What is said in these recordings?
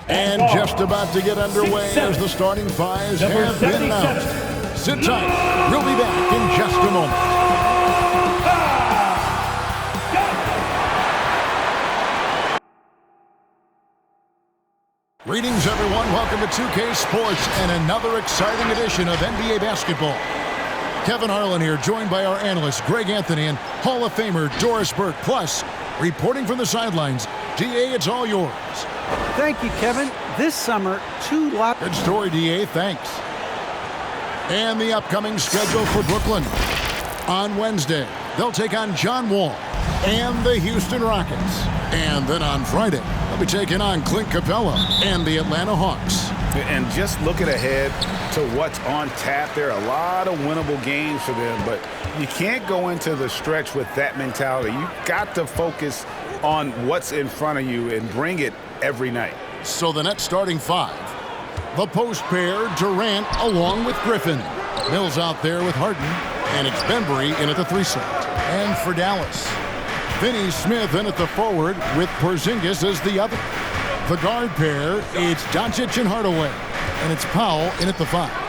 And just about to get underway as the starting fives have been announced. Sit tight. We'll be back in just a moment. Greetings, everyone. Welcome to 2K Sports and another exciting edition of NBA basketball. Kevin Harlan here, joined by our analysts Greg Anthony and Hall of Famer Doris Burke. Plus, reporting from the sidelines, DA, it's all yours. Thank you, Kevin. This summer, Good story, DA. Thanks. And the upcoming schedule for Brooklyn. On Wednesday, they'll take on John Wall and the Houston Rockets. And then on Friday, they'll be taking on Clint Capella and the Atlanta Hawks. And just looking ahead to what's on tap, there are a lot of winnable games for them, but you can't go into the stretch with that mentality. You've got to focus on what's in front of you and bring it every night. So the net starting five. The post pair, Durant along with Griffin. Mills out there with Harden, and it's Bembry in at the 3 slot. And for Dallas, Finney Smith in at the forward with Porzingis as the other. The guard pair, it's Doncic and Hardaway, and it's Powell in at the 5.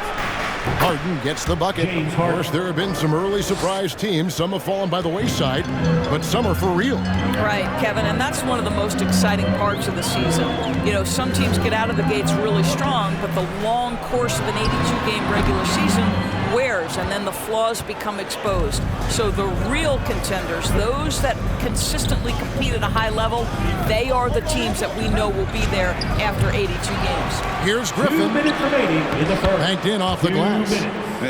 Harden gets the bucket. Of course, there have been some early surprise teams. Some have fallen by the wayside, but some are for real. Right, Kevin, and that's one of the most exciting parts of the season. You know, some teams get out of the gates really strong, but the long course of an 82-game regular season wears, and then the flaws become exposed. So the real contenders, those that consistently compete at a high level, they are the teams that we know will be there after 82 games. Here's Griffin. 2 minutes remaining in the first. Banked in off the glass.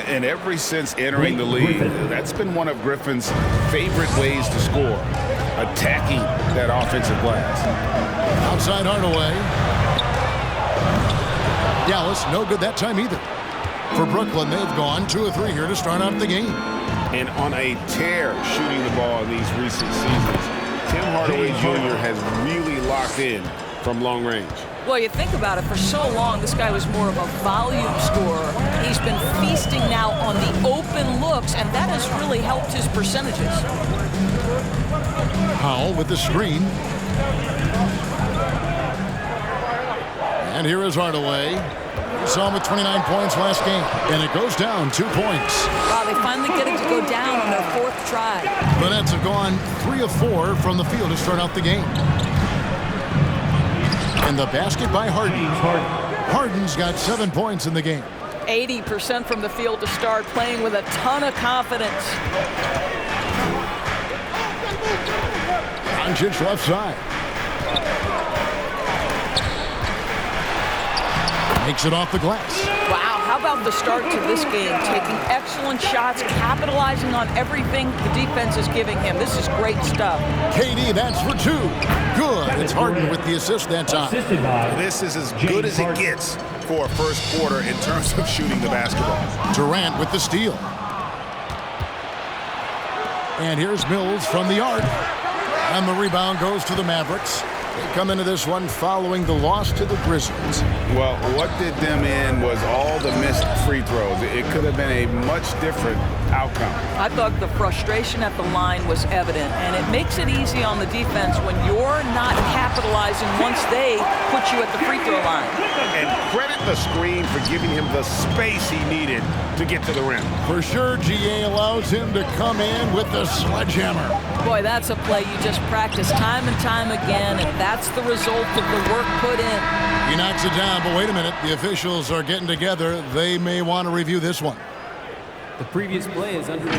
And ever since entering the league, that's been one of Griffin's favorite ways to score, attacking that offensive glass. Outside Hardaway. Dallas, no good that time either. For Brooklyn, they've gone 2 of 3 here to start out the game. And on a tear shooting the ball in these recent seasons, Tim Hardaway Jr. has really locked in from long range. Well, you think about it, for so long, this guy was more of a volume scorer. He's been feasting now on the open looks, and that has really helped his percentages. Powell with the screen. And here is Hardaway. We saw him with 29 points last game, and it goes down 2 points. Wow, they finally get it to go down on their 4th try. The Nets have gone 3 of 4 from the field to start out the game. And the basket by Harden. Harden's got 7 points in the game. 80% from the field to start, playing with a ton of confidence. Doncic left side. Makes it off the glass. Wow, how about the start to this game? Taking excellent shots, capitalizing on everything the defense is giving him. This is great stuff. KD, that's for 2. Good. It's Harden with the assist that time. This is as good as it gets for a first quarter in terms of shooting the basketball. Durant with the steal. And here's Mills from the arc. And the rebound goes to the Mavericks. They come into this one following the loss to the Grizzlies. Well, what did them in was all the missed free throws. It could have been a much different outcome. I thought the frustration at the line was evident, and it makes it easy on the defense when you're not capitalizing once they put you at the free throw line. And credit the screen for giving him the space he needed to get to the rim. For sure, GA allows him to come in with the sledgehammer. Boy, that's a play you just practice time and time again, and that's the result of the work put in. He knocks it down, but wait a minute. The officials are getting together. They may want to review this one. The previous play is under.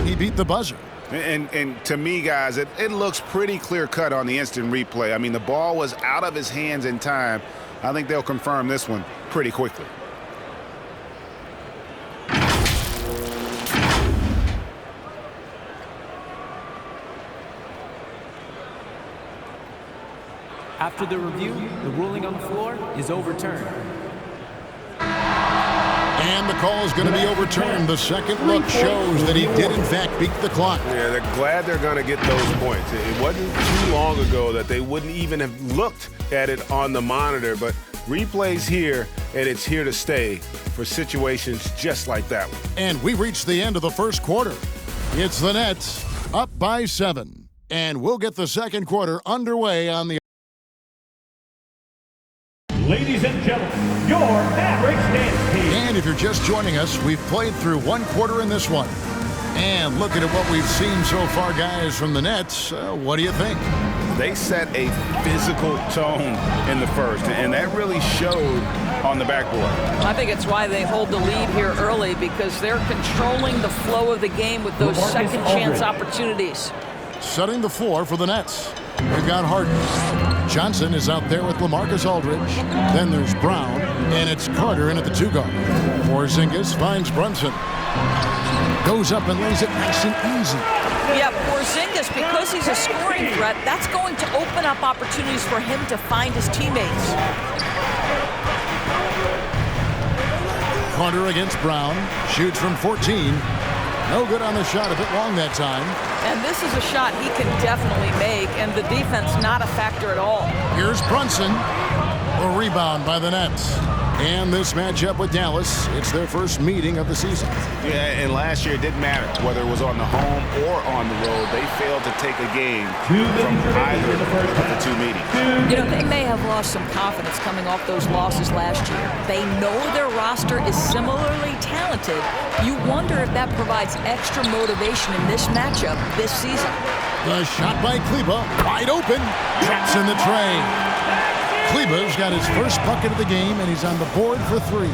He beat the buzzer. And to me, guys, it looks pretty clear-cut on the instant replay. I mean, the ball was out of his hands in time. I think they'll confirm this one pretty quickly. After the review, the ruling on the floor is overturned. And the call is going to be overturned. The second look shows that he did, in fact, beat the clock. Yeah, they're glad they're going to get those points. It wasn't too long ago that they wouldn't even have looked at it on the monitor, but replay's here, and it's here to stay for situations just like that one. And we reached the end of the first quarter. It's the Nets up by 7. And we'll get the second quarter underway on the Ladies and gentlemen, your Mavericks dance team. And if you're just joining us, we've played through one quarter in this one. And looking at what we've seen so far, guys, from the Nets, what do you think? They set a physical tone in the first, and that really showed on the backboard. I think it's why they hold the lead here early, because they're controlling the flow of the game with those second chance opportunities. Setting the floor for the Nets. We've got Harden. Johnson is out there with LaMarcus Aldridge. Then there's Brown, and it's Carter in at the 2 guard. Porzingis finds Brunson. Goes up and lays it nice and easy. Yeah, Porzingis, because he's a scoring threat, that's going to open up opportunities for him to find his teammates. Carter against Brown. Shoots from 14. No good on the shot, a bit long that time. And this is a shot he can definitely make, and the defense not a factor at all. Here's Brunson. A rebound by the Nets. And this matchup with Dallas, it's their first meeting of the season. Yeah, and last year it didn't matter whether it was on the home or on the road. They failed to take a game from either of the 2 meetings. You know, they may have lost some confidence coming off those losses last year. They know their roster is similarly talented. You wonder if that provides extra motivation in this matchup this season. The shot by Kleber, wide open, traps in the tray. Kleber's got his first bucket of the game, and he's on the board for 3.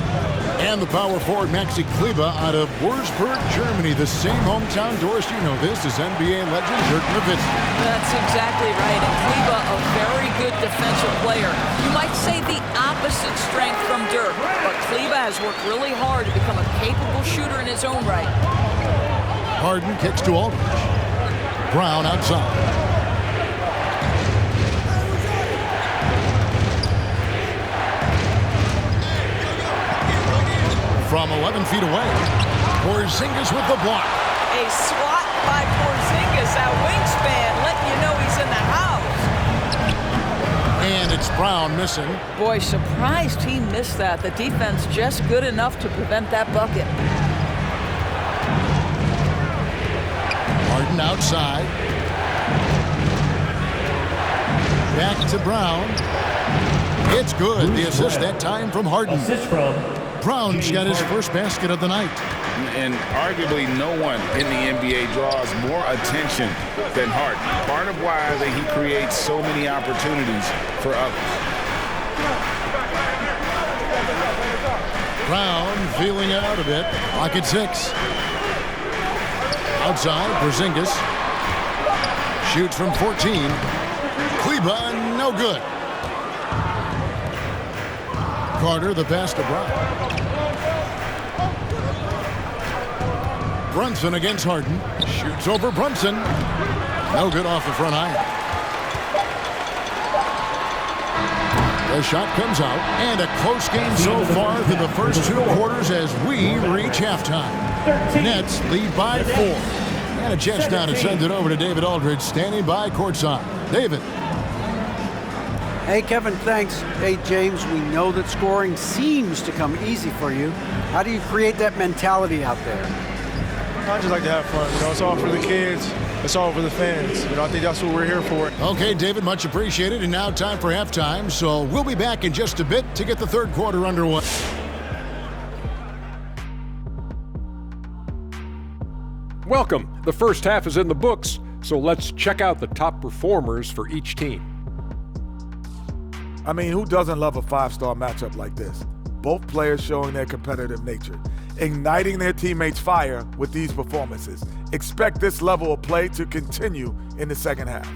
And the power forward, Maxi Kleber, out of Würzburg, Germany, the same hometown. Doris, you know this, is NBA legend Dirk Nowitzki. That's exactly right. And Kleber, a very good defensive player. You might say the opposite strength from Dirk, but Kleber has worked really hard to become a capable shooter in his own right. Harden kicks to Aldridge. Brown outside. From 11 feet away, Porzingis with the block. A swat by Porzingis, that wingspan, letting you know he's in the house. And it's Brown missing. Boy, surprised he missed that. The defense just good enough to prevent that bucket. Harden outside. Back to Brown. It's good. The assist that time from Harden. Assist from Brown's got his first basket of the night. And arguably no one in the NBA draws more attention than Harden. Part of why he creates so many opportunities for others. Brown feeling out a bit. Pocket 6. Outside, Porzingis. Shoots from 14. Kleber, no good. Carter, the pass to Brown. Brunson against Harden. Shoots over Brunson. No good off the front iron. The shot comes out, and a close game so far through the first 2 quarters as we reach halftime. Nets lead by 4. And a chance now to send it over to David Aldridge, standing by courtside. David. Hey, Kevin, thanks. Hey, James, we know that scoring seems to come easy for you. How do you create that mentality out there? I just like to have fun. You know, it's all for the kids. It's all for the fans. You know, I think that's what we're here for. Okay, David, much appreciated. And now time for halftime. So we'll be back in just a bit to get the third quarter underway. Welcome. The first half is in the books, so let's check out the top performers for each team. I mean, who doesn't love a 5-star matchup like this? Both players showing their competitive nature, igniting their teammates' fire with these performances. Expect this level of play to continue in the second half.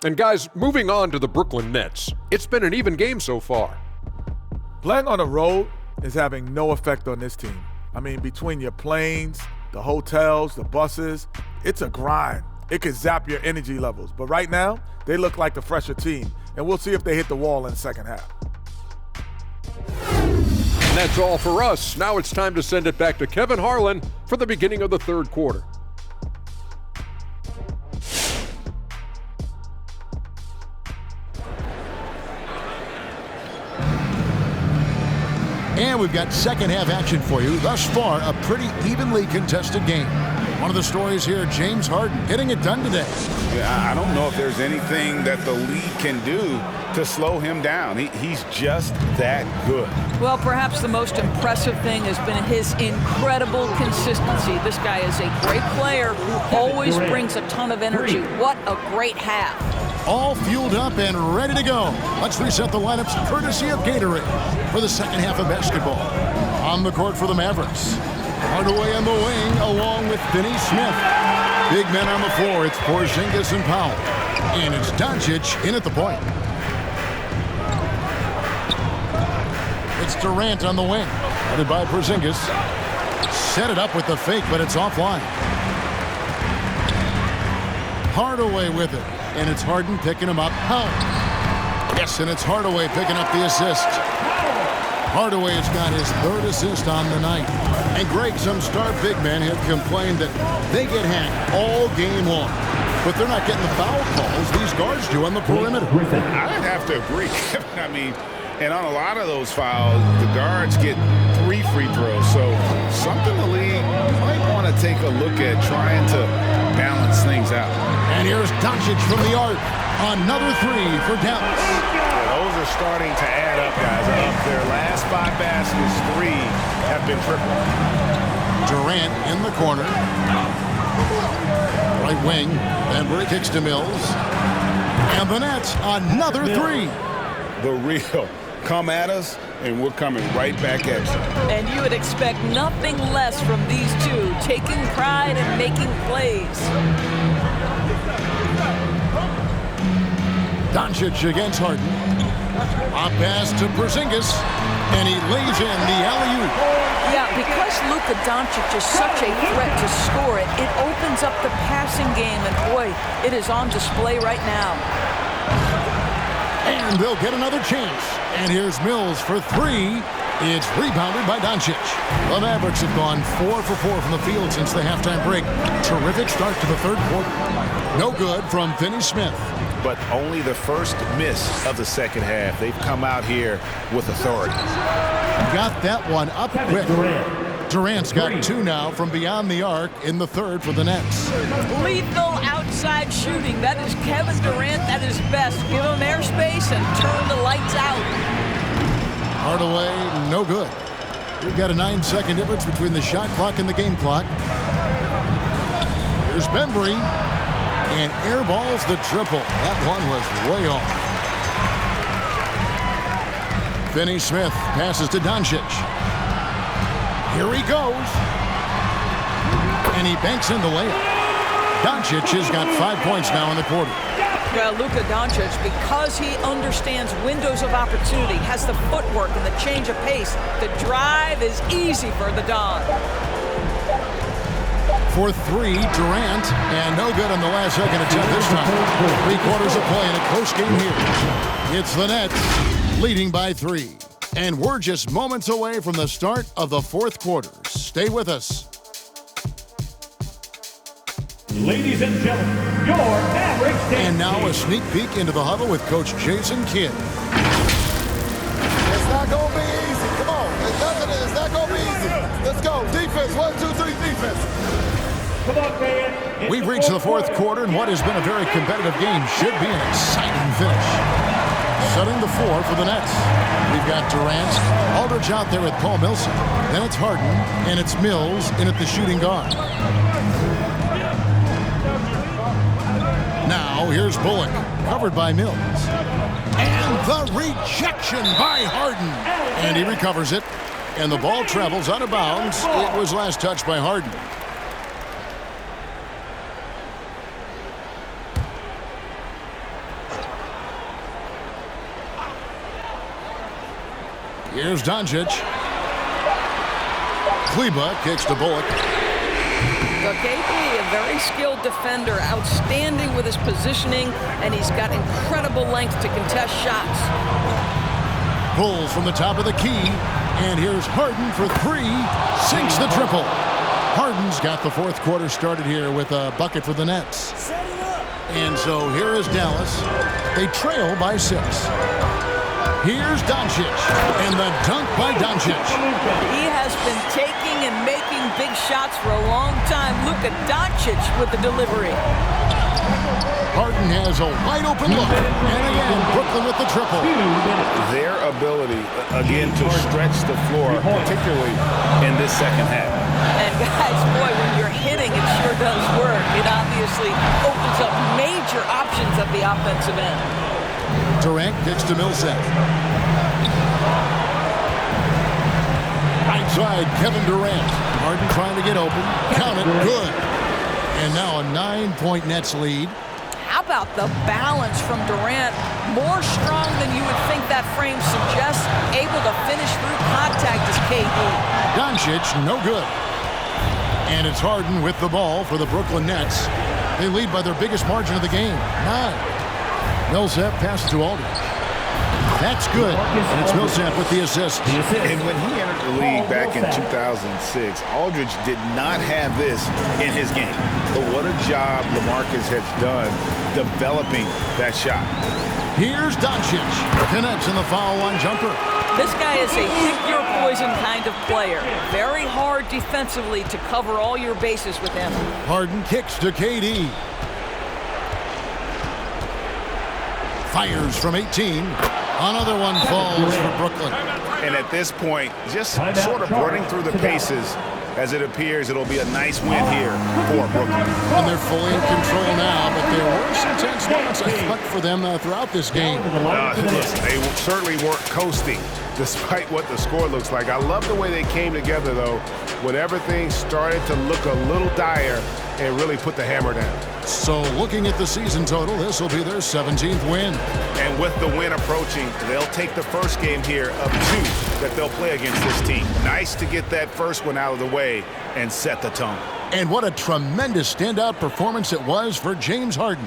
And guys, moving on to the Brooklyn Nets. It's been an even game so far. Playing on the road is having no effect on this team. I mean, between your planes, the hotels, the buses, it's a grind. It could zap your energy levels. But right now, they look like the fresher team, and we'll see if they hit the wall in the second half. And that's all for us. Now it's time to send it back to Kevin Harlan for the beginning of the third quarter. And we've got second half action for you. Thus far, a pretty evenly contested game. One of the stories here, James Harden getting it done today. Yeah, I don't know if there's anything that the league can do to slow him down. He's just that good. Well, perhaps the most impressive thing has been his incredible consistency. This guy is a great player who always brings a ton of energy. What a great half. All fueled up and ready to go. Let's reset the lineups courtesy of Gatorade for the second half of basketball. On the court for the Mavericks. Hardaway on the wing along with Finney Smith. Big men on the floor. It's Porzingis and Powell. And it's Doncic in at the point. It's Durant on the wing. Headed by Porzingis. Set it up with the fake, but it's offline. Hardaway with it. And it's Harden picking him up. Yes, and it's Hardaway picking up the assist. Hardaway has got his third assist on the night. And Greg, some star big men have complained that they get hacked all game long. But they're not getting the foul calls these guards do on the perimeter. I'd have to agree, Kevin. I mean, and on a lot of those fouls, the guards get 3 free throws. So something the league might want to take a look at trying to balance things out. And here's Doncic from the arc. Another 3 for Dallas. Those are starting to add up, guys. Up their last 5 baskets, 3 have been triple. Durant in the corner. Right wing. Denver kicks to Mills. And the Nets, another 3. The real. Come at us, and we're coming right back at you. And you would expect nothing less from these two, taking pride and making plays. Doncic against Harden. A pass to Porzingis, and he lays in the alley-oop. Yeah, because Luka Doncic is such a threat to score it, it opens up the passing game, and boy, it is on display right now. And they'll get another chance. And here's Mills for 3. It's rebounded by Doncic. The Mavericks have gone 4 for 4 from the field since the halftime break. Terrific start to the third quarter. No good from Finney Smith. But only the first miss of the second half. They've come out here with authority. Got that one up quick. Durant's got 2 now from beyond the arc in the third for the Nets. Lethal outside shooting. That is Kevin Durant at his best. Give him airspace and turn the lights out. Hardaway, no good. We've got a 9-second difference between the shot clock and the game clock. Here's Bembry. And airballs the triple. That one was way off. Finney Smith passes to Doncic. Here he goes. And he banks in the layup. Doncic has got 5 points now in the quarter. Well, Luka Doncic, because he understands windows of opportunity, has the footwork and the change of pace, the drive is easy for the Don. For 3, Durant, and no good on the last second attempt this time. 3 quarters of play in a close game here. It's the Nets leading by 3. And we're just moments away from the start of the fourth quarter. Stay with us. Ladies and gentlemen, your Mavericks. And now a sneak peek into the huddle with Coach Jason Kidd. It's not going to be easy. Come on. It's not going to be easy. Let's go. Defense. 1, 2, 3, defense. Come on, man. We've reached the fourth quarter, and what has been a very competitive game should be an exciting finish. Setting the floor for the Nets. We've got Durant, Aldridge out there with Paul Millsap. Then it's Harden, and it's Mills in at the shooting guard. Now here's Bullock, covered by Mills. And the rejection by Harden. And he recovers it, and the ball travels out of bounds. It was last touched by Harden. Here's Doncic. Kleba kicks to Bullock. KP, a very skilled defender, outstanding with his positioning, and he's got incredible length to contest shots. Pulls from the top of the key, and here's Harden for 3. Sinks the triple. Harden's got the fourth quarter started here with a bucket for the Nets. And so here is Dallas. They trail by 6. Here's Doncic, and the dunk by Doncic. He has been taking and making big shots for a long time. Luka Doncic with the delivery. Harden has a wide-open look. And again, Brooklyn with the triple. Their ability, again, to stretch the floor, particularly in this second half. And guys, boy, when you're hitting, it sure does work. It obviously opens up major options at the offensive end. Durant kicks to Millsap. Right side, Kevin Durant. Harden trying to get open. Count it. Good. And now a 9-point Nets lead. How about the balance from Durant? More strong than you would think that frame suggests. Able to finish through contact as KD. Doncic, no good. And it's Harden with the ball for the Brooklyn Nets. They lead by their biggest margin of the game, 9. Millsap passes to Aldridge. That's good. And it's Millsap with the assist. And when he entered the league back in 2006, Aldridge did not have this in his game. But what a job LaMarcus has done developing that shot. Here's Doncic. Connects in the foul line jumper. This guy is a pick-your-poison kind of player. Very hard defensively to cover all your bases with him. Harden kicks to KD. Fires from 18. Another one falls for Brooklyn. And at this point, just sort of running through the paces, as it appears it'll be a nice win here for Brooklyn. And they're fully in control now, but there were some tense moments, I thought, for them throughout this game. They certainly weren't coasting, despite what the score looks like. I love the way they came together, though, when everything started to look a little dire and really put the hammer down. So looking at the season total, this will be their 17th win. And with the win approaching, they'll take the first game here of 2 that they'll play against this team. Nice to get that first one out of the way and set the tone. And what a tremendous standout performance it was for James Harden.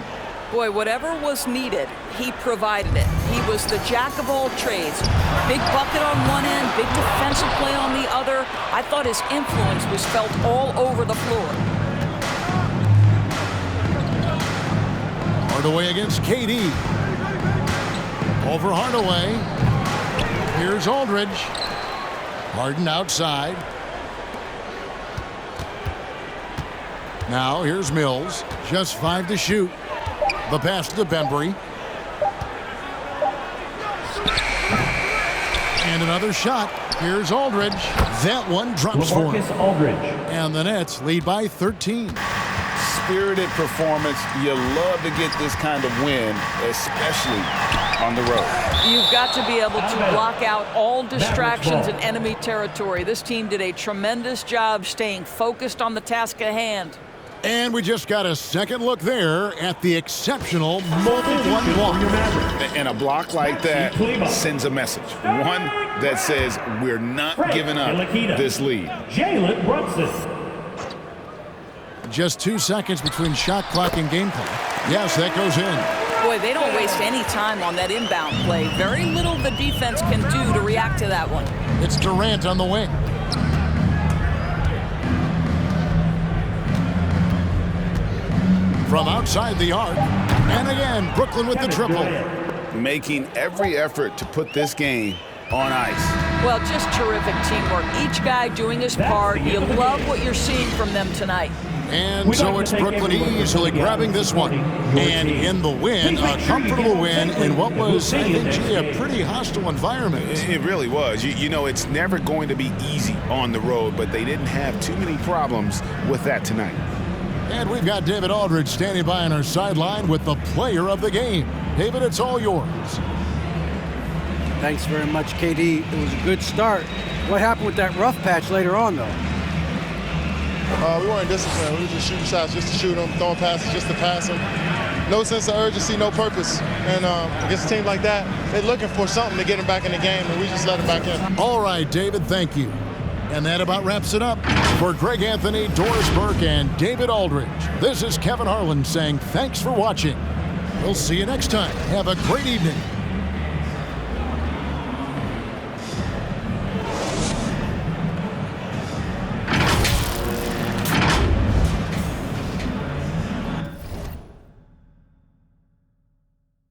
Boy, whatever was needed, he provided it. He was the jack of all trades. Big bucket on one end, big defensive play on the other. I thought his influence was felt all over the floor. Hardaway against KD. Over Hardaway. Here's Aldridge. Harden outside. Now here's Mills. Just 5 to shoot. The pass to Bembry. And another shot. Here's Aldridge. That one drops for him. And the Nets lead by 13. Spirited performance. You love to get this kind of win, especially on the road. You've got to be able to block out all distractions in enemy territory. This team did a tremendous job staying focused on the task at hand. And we just got a second look there at the exceptional mobile one block. And a block like that sends a message. One that says we're not giving up this lead. Just 2 seconds between shot clock and game clock. Yes, that goes in. Boy, they don't waste any time on that inbound play. Very little the defense can do to react to that one. It's Durant on the wing. From outside the arc. And again, Brooklyn with the triple. Making every effort to put this game on ice. Well, just terrific teamwork. Each guy doing his part. You love what you're seeing from them tonight. And so it's Brooklyn easily grabbing this one. And in the win, a comfortable win in what was, I think, a pretty hostile environment. It really was. You know, it's never going to be easy on the road, but they didn't have too many problems with that tonight. And we've got David Aldridge standing by on our sideline with the player of the game. David, it's all yours. Thanks very much, KD. It was a good start. What happened with that rough patch later on, though? We weren't disciplined. We were just shooting shots just to shoot them, throwing passes just to pass them. No sense of urgency, no purpose. And against a team like that, they're looking for something to get them back in the game, and we just let them back in. All right, David, thank you. And that about wraps it up. For Greg Anthony, Doris Burke, and David Aldridge, this is Kevin Harlan saying thanks for watching. We'll see you next time. Have a great evening.